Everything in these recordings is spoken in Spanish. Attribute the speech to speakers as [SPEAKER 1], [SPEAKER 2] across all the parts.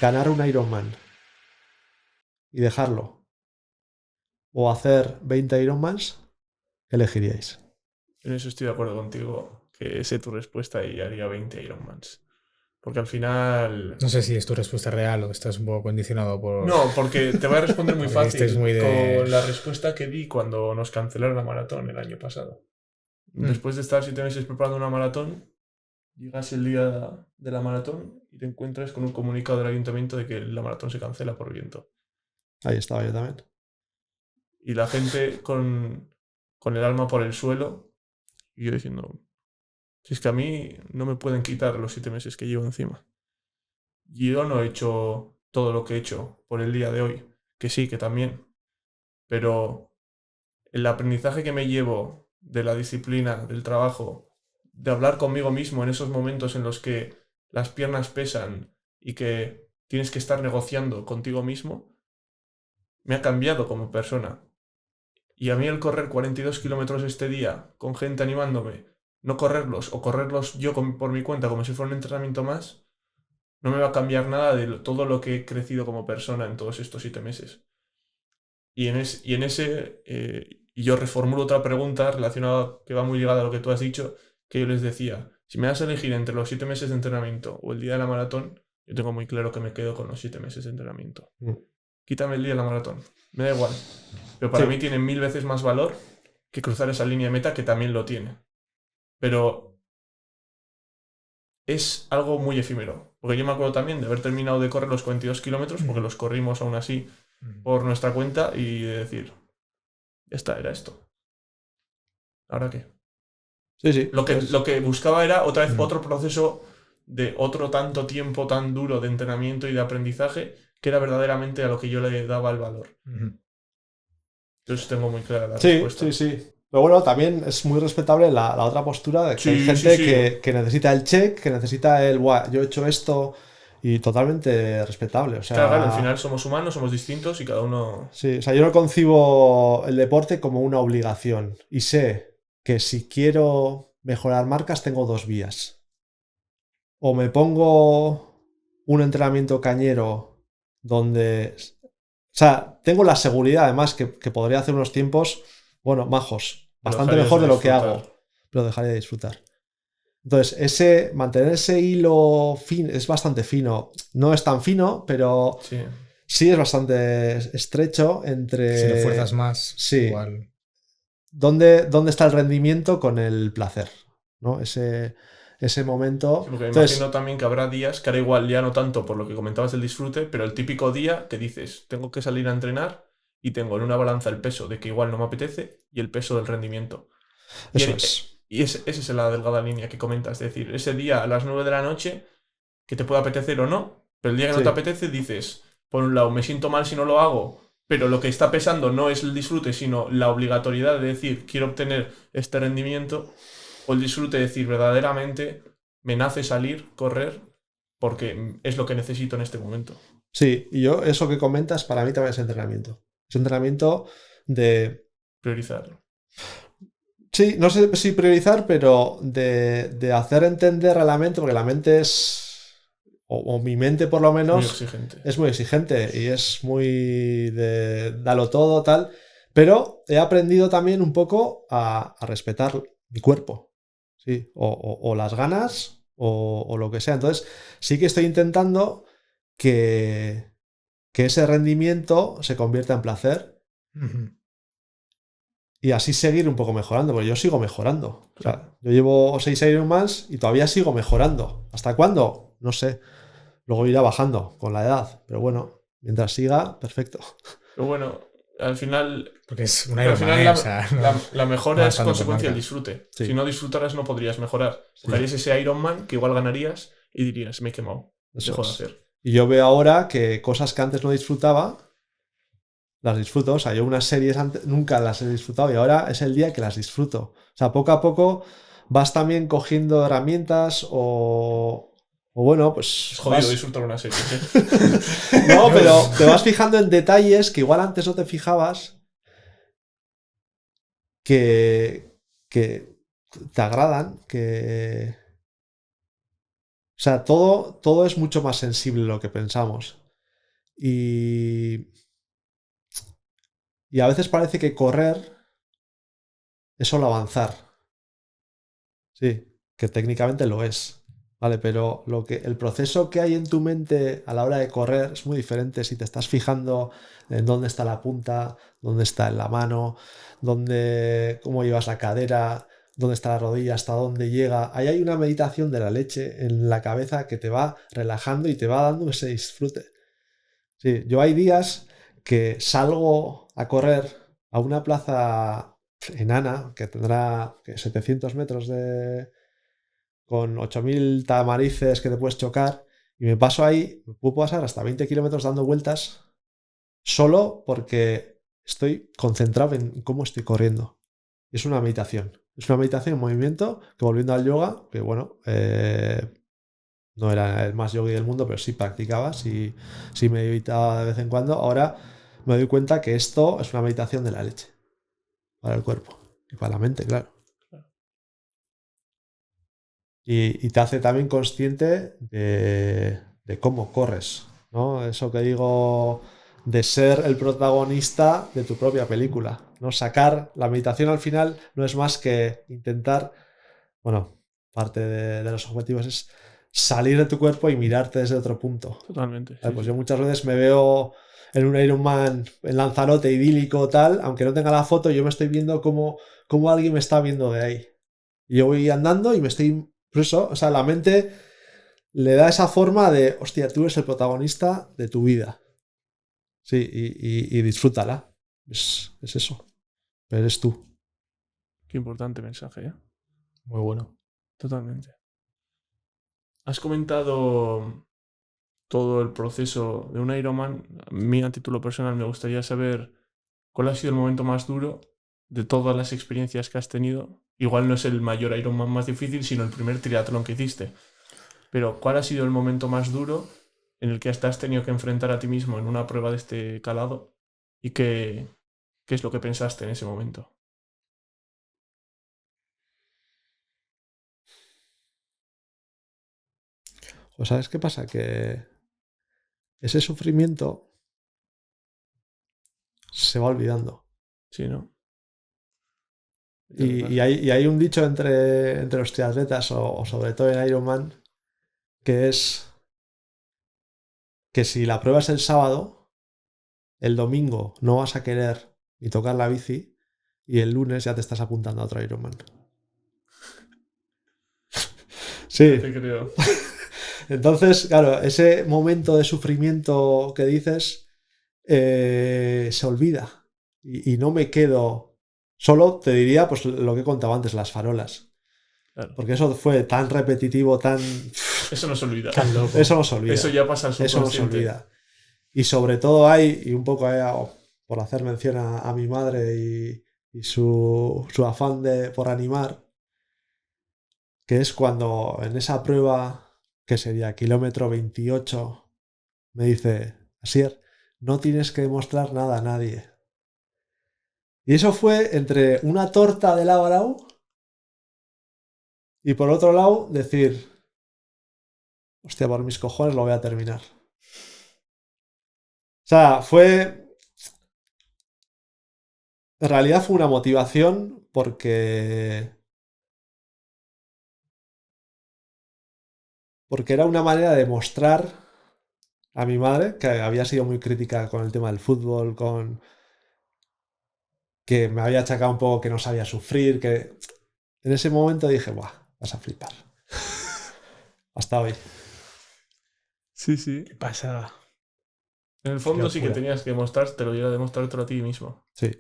[SPEAKER 1] ganar un Ironman y dejarlo, o hacer 20 Ironmans, ¿qué elegiríais?
[SPEAKER 2] En eso estoy de acuerdo contigo, que sé tu respuesta y haría 20 Ironmans. Porque al final...
[SPEAKER 3] No sé si es tu respuesta real o estás un poco condicionado por,
[SPEAKER 2] No, porque te voy a responder muy
[SPEAKER 3] porque este es
[SPEAKER 2] fácil
[SPEAKER 3] muy de...
[SPEAKER 2] con la respuesta que di cuando nos cancelaron la maratón el año pasado. Después de estar 7 meses preparando una maratón, llegas el día de la maratón y te encuentras con un comunicado del ayuntamiento de que la maratón se cancela por viento.
[SPEAKER 1] Ahí estaba yo también.
[SPEAKER 2] Y la gente con el alma por el suelo y yo diciendo, si es que a mí no me pueden quitar los 7 meses que llevo encima. Y yo no he hecho todo lo que he hecho por el día de hoy, que sí, que también, pero el aprendizaje que me llevo de la disciplina, del trabajo, de hablar conmigo mismo en esos momentos en los que las piernas pesan y que tienes que estar negociando contigo mismo, me ha cambiado como persona. Y a mí el correr 42 kilómetros este día con gente animándome, no correrlos o correrlos yo por mi cuenta como si fuera un entrenamiento más, no me va a cambiar nada de todo lo que he crecido como persona en todos estos 7 meses. Y yo reformulo otra pregunta relacionada que va muy ligada a lo que tú has dicho, que yo les decía, si me das a elegir entre los 7 meses de entrenamiento o el día de la maratón, yo tengo muy claro que me quedo con los 7 meses de entrenamiento. Quítame el día de la maratón, me da igual. Pero para mí
[SPEAKER 1] Sí,
[SPEAKER 2] tiene 1000 veces más valor que cruzar esa línea de meta, que también lo tiene. Pero es algo muy efímero. Porque yo me acuerdo también de haber terminado de correr los 42 kilómetros, porque los corrimos aún así por nuestra cuenta, y de decir, ya está, era esto. ¿Ahora qué?
[SPEAKER 1] sí, sí.
[SPEAKER 2] Lo que buscaba era otra vez otro proceso de otro tanto tiempo tan duro de entrenamiento y de aprendizaje, que era verdaderamente a lo que yo le daba el valor. Entonces tengo muy clara la
[SPEAKER 1] Sí, sí,
[SPEAKER 2] respuesta.
[SPEAKER 1] sí. Pero bueno, también es muy respetable la otra postura de que hay
[SPEAKER 2] Sí, sí,
[SPEAKER 1] gente
[SPEAKER 2] sí.
[SPEAKER 1] que necesita el check, que necesita el, "Buah, yo he hecho esto", y totalmente respetable. O
[SPEAKER 2] Claro, claro, al
[SPEAKER 1] sea,
[SPEAKER 2] final somos humanos, somos distintos y cada uno...
[SPEAKER 1] sí, o sea, yo no concibo el deporte como una obligación y sé que si quiero mejorar marcas tengo dos vías. O me pongo un entrenamiento cañero donde... O sea, tengo la seguridad además que podría hacer unos tiempos, bueno, majos,
[SPEAKER 2] Pero
[SPEAKER 1] bastante
[SPEAKER 2] dejarías
[SPEAKER 1] mejor
[SPEAKER 2] de
[SPEAKER 1] de lo que
[SPEAKER 2] disfrutar.
[SPEAKER 1] hago, pero dejaría de disfrutar. Entonces, mantener ese hilo fin, es bastante fino. No es tan fino, pero
[SPEAKER 2] Sí.
[SPEAKER 1] sí es bastante estrecho
[SPEAKER 3] Si lo fuerzas
[SPEAKER 1] entre...
[SPEAKER 3] más,
[SPEAKER 1] Sí,
[SPEAKER 3] igual.
[SPEAKER 1] ¿dónde está el rendimiento con el placer? ¿No? Ese
[SPEAKER 2] Sí,
[SPEAKER 1] momento.
[SPEAKER 2] porque me imagino
[SPEAKER 1] Entonces,
[SPEAKER 2] también que habrá días que ahora igual ya no tanto por lo que comentabas del disfrute, pero el típico día que dices, tengo que salir a entrenar y tengo en una balanza el peso de que igual no me apetece y el peso del rendimiento. Y,
[SPEAKER 1] eso es.
[SPEAKER 2] esa es la delgada línea que comentas, es decir, ese día a las 9 de la noche que te puede apetecer o no, pero el día que no te
[SPEAKER 1] Sí,
[SPEAKER 2] apetece dices, por un lado, me siento mal si no lo hago, pero lo que está pesando no es el disfrute, sino la obligatoriedad de decir, quiero obtener este rendimiento, o el disfrute de decir, verdaderamente, me nace salir, correr, porque es lo que necesito en este momento.
[SPEAKER 1] sí. Y yo, eso que comentas, para mí también es entrenamiento. Es entrenamiento de...
[SPEAKER 2] Priorizarlo.
[SPEAKER 1] Sí, no sé si priorizar, pero de hacer entender a la mente, porque la mente es, o mi mente por lo
[SPEAKER 2] Es muy
[SPEAKER 1] menos,
[SPEAKER 2] exigente.
[SPEAKER 1] es muy exigente y es muy de dalo todo, tal. Pero he aprendido también un poco a respetar mi cuerpo, sí, o las ganas o lo que sea. Entonces, sí que estoy intentando que, que ese rendimiento se convierta en placer y así seguir un poco mejorando, porque yo sigo mejorando. O
[SPEAKER 2] Claro.
[SPEAKER 1] sea, yo llevo 6 años más y todavía sigo mejorando. ¿Hasta cuándo? No sé. Luego irá bajando con la edad, pero bueno, mientras siga, perfecto.
[SPEAKER 2] Pero bueno, al final,
[SPEAKER 3] Porque es un
[SPEAKER 2] al
[SPEAKER 3] Ironman,
[SPEAKER 2] final
[SPEAKER 3] ¿eh? O sea, no,
[SPEAKER 2] la
[SPEAKER 3] no
[SPEAKER 2] mejora
[SPEAKER 3] vas
[SPEAKER 2] es
[SPEAKER 3] tanto por
[SPEAKER 2] consecuencia del
[SPEAKER 3] marca.
[SPEAKER 2] disfrute. Si
[SPEAKER 1] Sí,
[SPEAKER 2] no disfrutaras no podrías mejorar.
[SPEAKER 1] sí,
[SPEAKER 2] Cogerías ese Ironman que igual ganarías y dirías, me he quemado,
[SPEAKER 1] eso
[SPEAKER 2] dejo de
[SPEAKER 1] es.
[SPEAKER 2] hacer.
[SPEAKER 1] Y yo veo ahora que cosas que antes no disfrutaba, las disfruto. O sea, yo unas series antes nunca las he disfrutado y ahora es el día que las disfruto. O sea, poco a poco vas también cogiendo herramientas o bueno,
[SPEAKER 2] Es
[SPEAKER 1] pues
[SPEAKER 2] jodido
[SPEAKER 1] vas...
[SPEAKER 2] disfrutar una serie, ¿eh?
[SPEAKER 1] No, pero te vas fijando en detalles que igual antes no te fijabas que te agradan, O sea, todo es mucho más sensible de lo que pensamos. Y a veces parece que correr es solo avanzar. Sí, que técnicamente lo es. Vale, pero el proceso que hay en tu mente a la hora de correr es muy diferente si te estás fijando en dónde está la punta, dónde está en la mano, cómo llevas la cadera, dónde está la rodilla, hasta dónde llega. Ahí hay una meditación de la leche en la cabeza que te va relajando y te va dando ese disfrute. Sí, yo hay días que salgo a correr a una plaza enana que tendrá 700 metros con 8.000 tamarices que te puedes chocar y me paso ahí, me puedo pasar hasta 20 kilómetros dando vueltas solo porque estoy concentrado en cómo estoy corriendo. Es una meditación. Es una meditación en movimiento que, volviendo al yoga, que bueno, no era el más yogi del mundo, pero sí practicaba, sí meditaba de vez en cuando. Ahora me doy cuenta que esto es una meditación de la leche para el cuerpo y para la mente, claro. Y te hace también consciente de cómo corres, ¿no? Eso que digo de ser el protagonista de tu propia película, ¿no? Sacar la meditación al final no es más que intentar, bueno, parte de los objetivos es salir de tu cuerpo y mirarte desde otro punto.
[SPEAKER 2] Totalmente.
[SPEAKER 1] Pues sí. Yo muchas veces me veo en un Ironman en Lanzarote idílico tal, aunque no tenga la foto, yo me estoy viendo como alguien me está viendo de ahí. Y yo voy andando y me estoy... Por eso, o sea, la mente le da esa forma de, hostia, tú eres el protagonista de tu vida. Sí, y disfrútala. Es eso. Eres tú.
[SPEAKER 2] Qué importante mensaje, ¿eh?
[SPEAKER 3] Muy bueno.
[SPEAKER 2] Totalmente. Has comentado todo el proceso de un Ironman. A mí, a título personal, me gustaría saber cuál ha sido el momento más duro de todas las experiencias que has tenido. Igual no es el mayor Ironman más difícil, sino el primer triatlón que hiciste. Pero ¿cuál ha sido el momento más duro en el que te has tenido que enfrentar a ti mismo en una prueba de este calado? ¿Y qué es lo que pensaste en ese momento?
[SPEAKER 1] ¿O sabes qué pasa? Que ese sufrimiento se va olvidando.
[SPEAKER 2] Sí, ¿no?
[SPEAKER 1] Y hay un dicho entre los triatletas, o sobre todo en Ironman, que es que si la prueba es el sábado, el domingo no vas a querer ni tocar la bici y el lunes ya te estás apuntando a otro Ironman. Sí.
[SPEAKER 2] Te creo.
[SPEAKER 1] Entonces, claro, ese momento de sufrimiento que dices se olvida y no me quedo... Solo te diría pues lo que he contado antes, las farolas.
[SPEAKER 2] Claro.
[SPEAKER 1] Porque eso fue tan repetitivo, tan...
[SPEAKER 2] Eso no se olvida.
[SPEAKER 3] Tan loco.
[SPEAKER 1] Eso no se olvida.
[SPEAKER 2] Eso ya pasa al
[SPEAKER 1] Eso no se
[SPEAKER 2] subconsciente.
[SPEAKER 1] olvida. Y sobre todo hay, y un poco por hacer mención a mi madre y su afán por animar, que es cuando en esa prueba, que sería kilómetro 28, me dice, Asier, no tienes que demostrar nada a nadie. Y eso fue entre una torta de lado a lado y por otro lado decir, hostia, por mis cojones lo voy a terminar. O sea, en realidad fue una motivación porque era una manera de mostrar a mi madre, que había sido muy crítica con el tema del fútbol, que me había achacado un poco que no sabía sufrir, que en ese momento dije, ¡buah! Vas a flipar. Hasta hoy.
[SPEAKER 2] Sí, sí.
[SPEAKER 3] Qué pasada.
[SPEAKER 2] En el fondo sí que
[SPEAKER 3] locura.
[SPEAKER 2] tenías que demostrártelo y era demostrártelo a ti mismo.
[SPEAKER 1] Sí.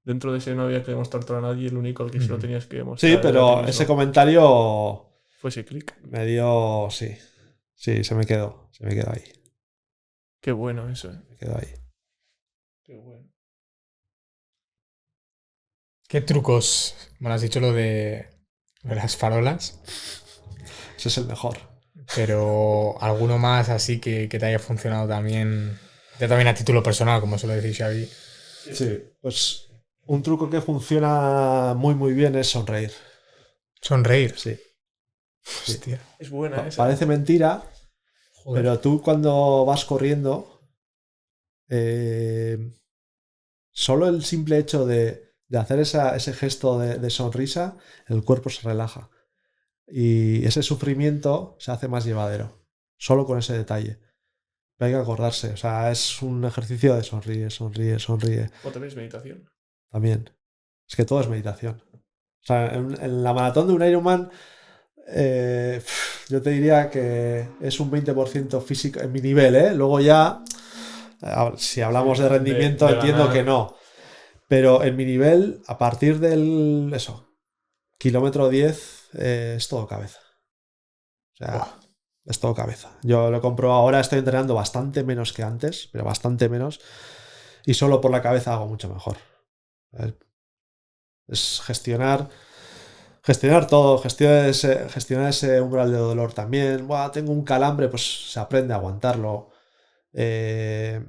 [SPEAKER 2] Dentro de ese no había que demostrártelo a nadie, el único al que se lo tenías que demostrar.
[SPEAKER 1] Sí,
[SPEAKER 2] era a ti
[SPEAKER 1] pero
[SPEAKER 2] mismo.
[SPEAKER 1] ese comentario
[SPEAKER 2] Fue ese clic.
[SPEAKER 1] me dio... Sí. Sí, se me quedó ahí.
[SPEAKER 2] Qué bueno eso, ¿eh?
[SPEAKER 1] Me quedó ahí.
[SPEAKER 2] Qué bueno.
[SPEAKER 3] ¿Qué trucos? Bueno, has dicho lo de las farolas,
[SPEAKER 1] Ese es el mejor.
[SPEAKER 3] pero alguno más así que te haya funcionado también, ya también a título personal, como suele decir Xavi.
[SPEAKER 1] Sí, pues un truco que funciona muy muy bien es sonreír.
[SPEAKER 3] Sonreír.
[SPEAKER 1] Sí.
[SPEAKER 3] Hostia.
[SPEAKER 2] Es buena esa.
[SPEAKER 1] Parece mentira,
[SPEAKER 3] Joder.
[SPEAKER 1] pero tú cuando vas corriendo, solo el simple hecho de hacer ese gesto de sonrisa, el cuerpo se relaja. Y ese sufrimiento se hace más llevadero, solo con ese detalle. Pero hay que acordarse, o sea, es un ejercicio de sonríe, sonríe, sonríe.
[SPEAKER 2] O también es meditación.
[SPEAKER 1] También. Es que todo es meditación. O sea, en la maratón de un Ironman, yo te diría que es un 20% físico en mi nivel, ¿eh? Luego ya, si hablamos
[SPEAKER 2] Sí,
[SPEAKER 1] de rendimiento,
[SPEAKER 2] de
[SPEAKER 1] entiendo
[SPEAKER 2] ganar.
[SPEAKER 1] que no. Pero en mi nivel, a partir del, kilómetro 10, es todo cabeza. O sea,
[SPEAKER 3] Buah.
[SPEAKER 1] es todo cabeza. Yo lo compro ahora, estoy entrenando bastante menos que antes, pero bastante menos. Y solo por la cabeza hago mucho mejor. Es gestionar todo, gestionar ese umbral de dolor también. Buah, tengo un calambre, pues se aprende a aguantarlo. Eh,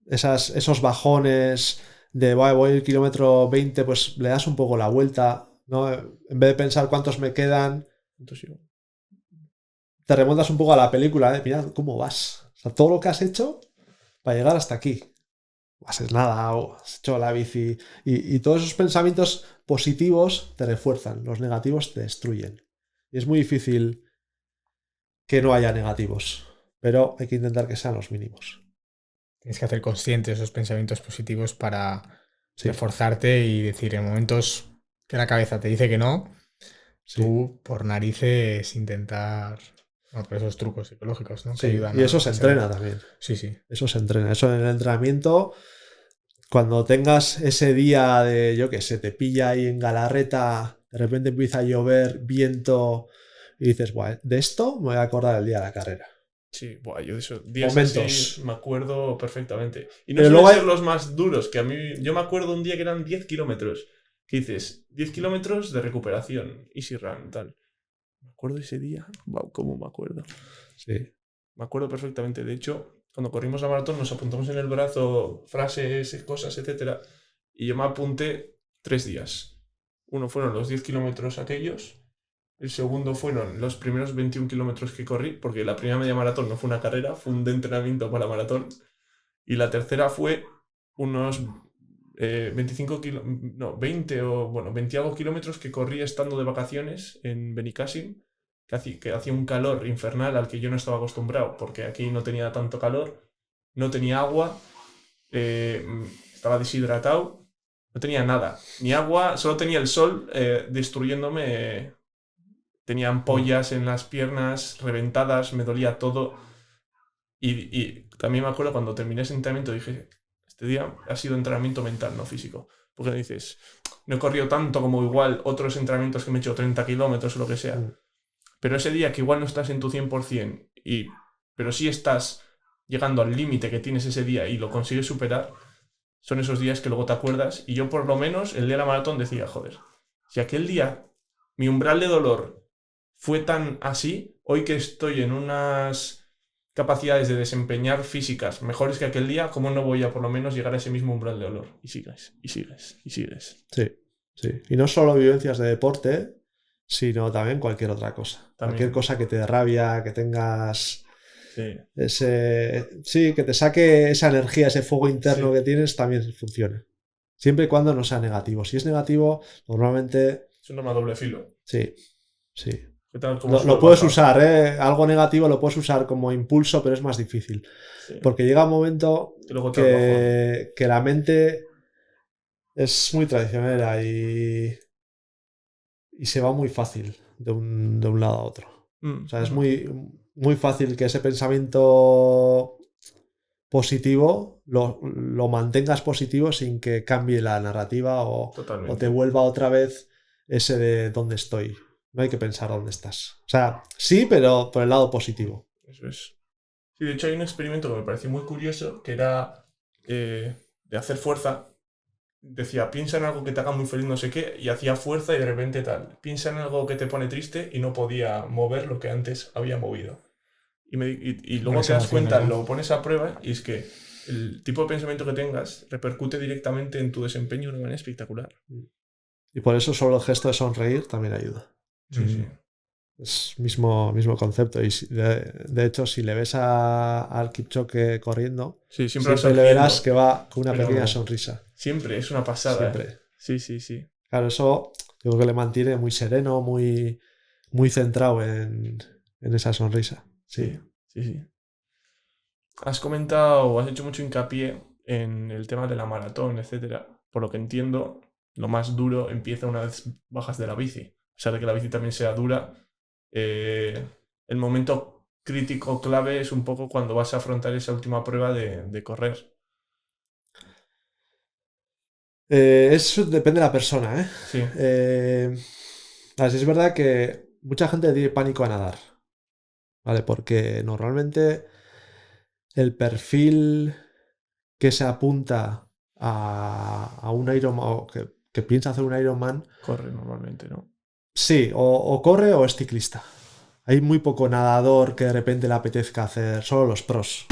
[SPEAKER 1] esos bajones de voy el kilómetro 20, pues le das un poco la vuelta, ¿no? En vez de pensar cuántos me quedan,
[SPEAKER 2] Entonces,
[SPEAKER 1] te remontas un poco a la película, ¿eh? Mira cómo vas. O sea, todo lo que has hecho para llegar hasta aquí. Haces nada, has hecho la bici. Y todos esos pensamientos positivos te refuerzan, los negativos te destruyen. Y es muy difícil que no haya negativos, pero hay que intentar que sean los mínimos.
[SPEAKER 3] Tienes que hacer consciente esos pensamientos positivos para
[SPEAKER 1] Sí,
[SPEAKER 3] reforzarte y decir en momentos que la cabeza te dice que no,
[SPEAKER 1] sí,
[SPEAKER 3] tú por narices intentar. Bueno, por esos trucos psicológicos, ¿no? Que
[SPEAKER 1] sí.
[SPEAKER 3] ayudan
[SPEAKER 1] Y eso se
[SPEAKER 3] a ser
[SPEAKER 1] entrena
[SPEAKER 3] mejor.
[SPEAKER 1] también.
[SPEAKER 3] Sí, sí.
[SPEAKER 1] Eso se entrena. Eso en el entrenamiento, cuando tengas ese día de, yo qué sé, te pilla ahí en Galarreta, de repente empieza a llover, viento, y dices, "Buah, de esto me voy a acordar el día de la carrera".
[SPEAKER 2] sí, buah, yo de esos días
[SPEAKER 1] Momentos.
[SPEAKER 2] así me acuerdo perfectamente. Y no
[SPEAKER 1] Pero
[SPEAKER 2] suelen
[SPEAKER 1] luego hay...
[SPEAKER 2] ser los más duros, que a mí, yo me acuerdo un día que eran 10 kilómetros, que dices, 10 kilómetros de recuperación, easy run, tal. Me acuerdo ese día, wow, cómo me acuerdo.
[SPEAKER 1] Sí,
[SPEAKER 2] Me acuerdo perfectamente. De hecho, cuando corrimos la maratón nos apuntamos en el brazo frases, cosas, etcétera. Y yo me apunté 3 días. Uno fueron los 10 kilómetros aquellos. El segundo fueron los primeros 21 kilómetros que corrí, porque la primera media maratón no fue una carrera, fue un de entrenamiento para la maratón. Y la tercera fue unos 25 no, 20 o bueno, 20 algo kilómetros que corrí estando de vacaciones en Benicàssim, que hacía un calor infernal al que yo no estaba acostumbrado, porque aquí no tenía tanto calor, no tenía agua, eh, estaba deshidratado, no tenía nada, ni agua, solo tenía el sol destruyéndome. Tenía ampollas en las piernas, reventadas, me dolía todo. Y también me acuerdo cuando terminé ese entrenamiento, dije, este día ha sido entrenamiento mental, no físico. Porque dices, no he corrido tanto como igual otros entrenamientos que me he hecho 30 kilómetros o lo que sea. Pero ese día que igual no estás en tu 100%, pero sí estás llegando al límite que tienes ese día y lo consigues superar, son esos días que luego te acuerdas. Y yo por lo menos el día de la maratón decía, joder, si aquel día mi umbral de dolor fue tan así, hoy que estoy en unas capacidades de desempeñar físicas mejores que aquel día, ¿cómo no voy a por lo menos llegar a ese mismo umbral de dolor? Y sigues, y sigues, y sigues.
[SPEAKER 1] sí, sí. Y no solo vivencias de deporte, sino también cualquier otra cosa.
[SPEAKER 2] También.
[SPEAKER 1] Cualquier cosa que te dé rabia, que tengas
[SPEAKER 2] Sí.
[SPEAKER 1] sí, que te saque esa energía, ese fuego interno
[SPEAKER 2] Sí.
[SPEAKER 1] que tienes, también funciona. Siempre y cuando no sea negativo. Si es negativo, normalmente
[SPEAKER 2] Es un arma a doble filo.
[SPEAKER 1] sí, sí.
[SPEAKER 2] ¿Qué tal? Como
[SPEAKER 1] Lo
[SPEAKER 2] sube,
[SPEAKER 1] puedes
[SPEAKER 2] baja.
[SPEAKER 1] usar, ¿eh? Algo negativo lo puedes usar como impulso, pero es más difícil.
[SPEAKER 2] Sí.
[SPEAKER 1] Porque llega un momento
[SPEAKER 2] Que luego te da bajón.
[SPEAKER 1] que la mente es muy traicionera y se va muy fácil de un lado a otro. O sea, es muy, muy fácil que ese pensamiento positivo lo mantengas positivo sin que cambie la narrativa o te vuelva otra vez ese de dónde estoy. No hay que pensar dónde estás. O sea, sí, pero por el lado positivo.
[SPEAKER 2] Eso es. Sí, de hecho hay un experimento que me pareció muy curioso, que era de hacer fuerza. Decía, piensa en algo que te haga muy feliz, no sé qué, y hacía fuerza y de repente tal. Piensa en algo que te pone triste y no podía mover lo que antes había movido. Y luego te das cuenta,
[SPEAKER 3] ¿no?
[SPEAKER 2] lo pones a prueba y es que el tipo de pensamiento que tengas repercute directamente en tu desempeño de una manera espectacular.
[SPEAKER 1] Y por eso solo el gesto de sonreír también ayuda.
[SPEAKER 2] Sí, sí.
[SPEAKER 1] Es mismo concepto. Y de hecho, si le ves al Kipchoge corriendo,
[SPEAKER 2] Sí, siempre va
[SPEAKER 1] siempre le verás
[SPEAKER 2] sonriendo,
[SPEAKER 1] que va con una
[SPEAKER 2] pero
[SPEAKER 1] pequeña sonrisa.
[SPEAKER 2] siempre, es una pasada.
[SPEAKER 1] Siempre.
[SPEAKER 2] Sí, sí, sí.
[SPEAKER 1] Claro, eso yo creo que le mantiene muy sereno, muy centrado en esa sonrisa.
[SPEAKER 2] Sí,
[SPEAKER 1] Sí.
[SPEAKER 2] sí, sí. Has comentado, has hecho mucho hincapié en el tema de la maratón, etcétera. Por lo que entiendo, lo más duro empieza una vez bajas de la bici. A pesar de que la bici también sea dura, el momento crítico clave es un poco cuando vas a afrontar esa última prueba de correr.
[SPEAKER 1] Eso depende de la persona, ¿eh?
[SPEAKER 2] Sí,
[SPEAKER 1] Así es verdad que mucha gente tiene pánico a nadar, ¿vale? Porque normalmente el perfil que se apunta a un Ironman o que piensa hacer un Ironman,
[SPEAKER 2] corre normalmente, ¿no?
[SPEAKER 1] sí, o corre o es ciclista. Hay muy poco nadador que de repente le apetezca hacer, solo los pros.